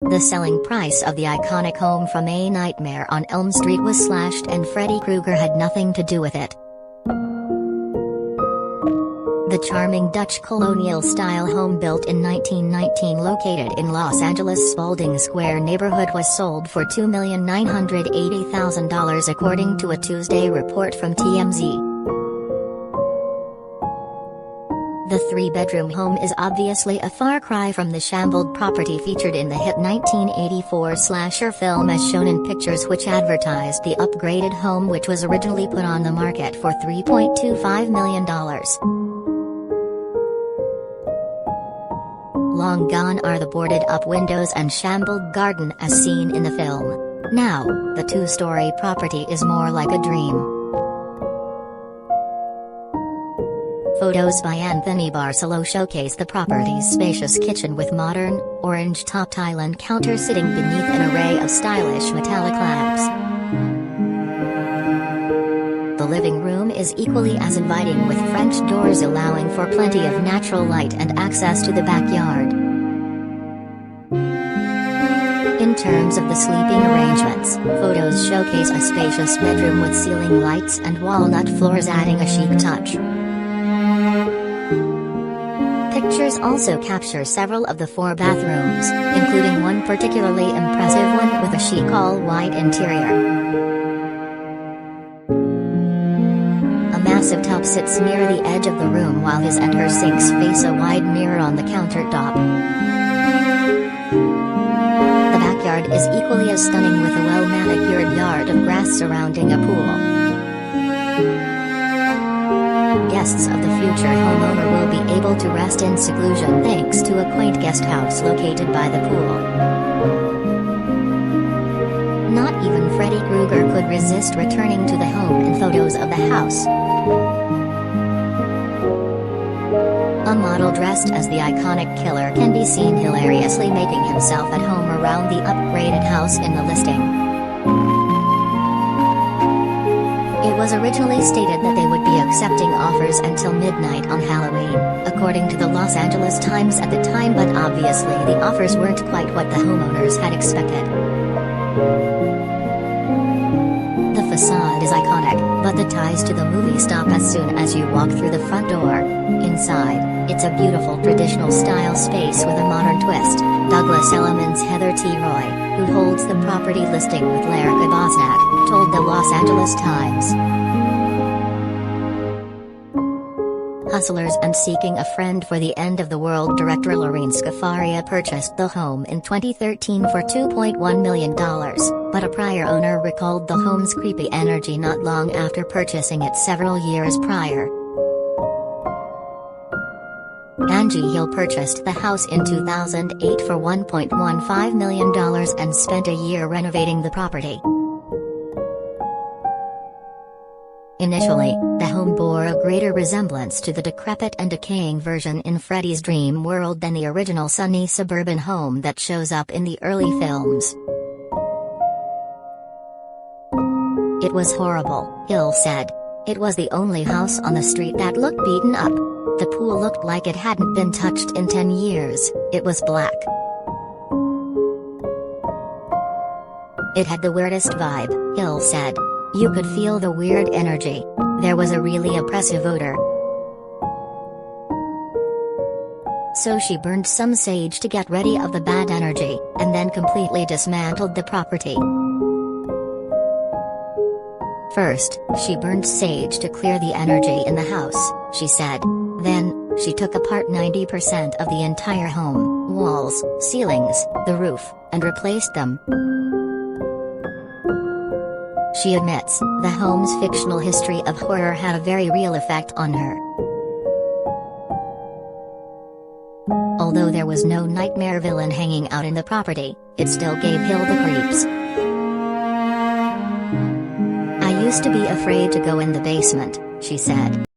The selling price of the iconic home from A Nightmare on Elm Street was slashed, and Freddie Kruger had nothing to do with it. The charming Dutch Colonial-style home built in 1919 located in Los Angeles Spaulding Square neighborhood was sold for $2,980,000 according to a Tuesday report from TMZ. The three-bedroom home is obviously a far cry from the shambled property featured in the hit 1984 slasher film as shown in pictures which advertised the upgraded home, which was originally put on the market for $3.25 million. Long gone are the boarded-up windows and shambled garden as seen in the film. Now, the two-story property is more like a dream. Photos by Anthony Barcelo showcase the property's spacious kitchen with modern, orange-top tile and counter sitting beneath an array of stylish metallic lamps. The living room is equally as inviting, with French doors allowing for plenty of natural light and access to the backyard. In terms of the sleeping arrangements, photos showcase a spacious bedroom with ceiling lights and walnut floors adding a chic touch. Pictures also capture several of the 4 bathrooms, including one particularly impressive one with a chic all-white interior. A massive tub sits near the edge of the room while his and her sinks face a wide mirror on the countertop. The backyard is equally as stunning, with a well-manicured yard of grass surrounding a pool. Guests of the future homeowner will be able to rest in seclusion thanks to a quaint guest house located by the pool. Not even Freddie Kruger could resist returning to the home in photos of the house. A model dressed as the iconic killer can be seen hilariously making himself at home around the upgraded house in the listing. It was originally stated that they would be accepting offers until midnight on Halloween, according to the Los Angeles Times at the time, but obviously the offers weren't quite what the homeowners had expected. The facade is iconic, but the ties to the movie stop as soon as you walk through the front door. Inside, it's a beautiful traditional-style space with a modern twist. Douglas Elliman's Heather T. Roy, who holds the property listing with Larry Bosnack, told the Los Angeles Times. Hustlers and seeking a friend for the end of the world director Lorene Scafaria purchased the home in 2013 for $2.1 million, but a prior owner recalled the home's creepy energy not long after purchasing it several years prior. Angie Hill purchased the house in 2008 for $1.15 million and spent a year renovating the property. Initially, the home bore a greater resemblance to the decrepit and decaying version in Freddie's dream world than the original sunny suburban home that shows up in the early films. "It was horrible," Hill said. "It was the only house on the street that looked beaten up. The pool looked like it hadn't been touched in 10 years, it was black. It had the weirdest vibe," Hill said. "You could feel the weird energy. There was a really oppressive odor. So she burned some sage to get rid of the bad energy, and then completely dismantled the property. First, she burned sage to clear the energy in the house," she said. "Then, she took apart 90% of the entire home, walls, ceilings, the roof, and replaced them." She admits, the home's fictional history of horror had a very real effect on her. Although there was no nightmare villain hanging out in the property, it still gave Hill the creeps. "I used to be afraid to go in the basement," she said.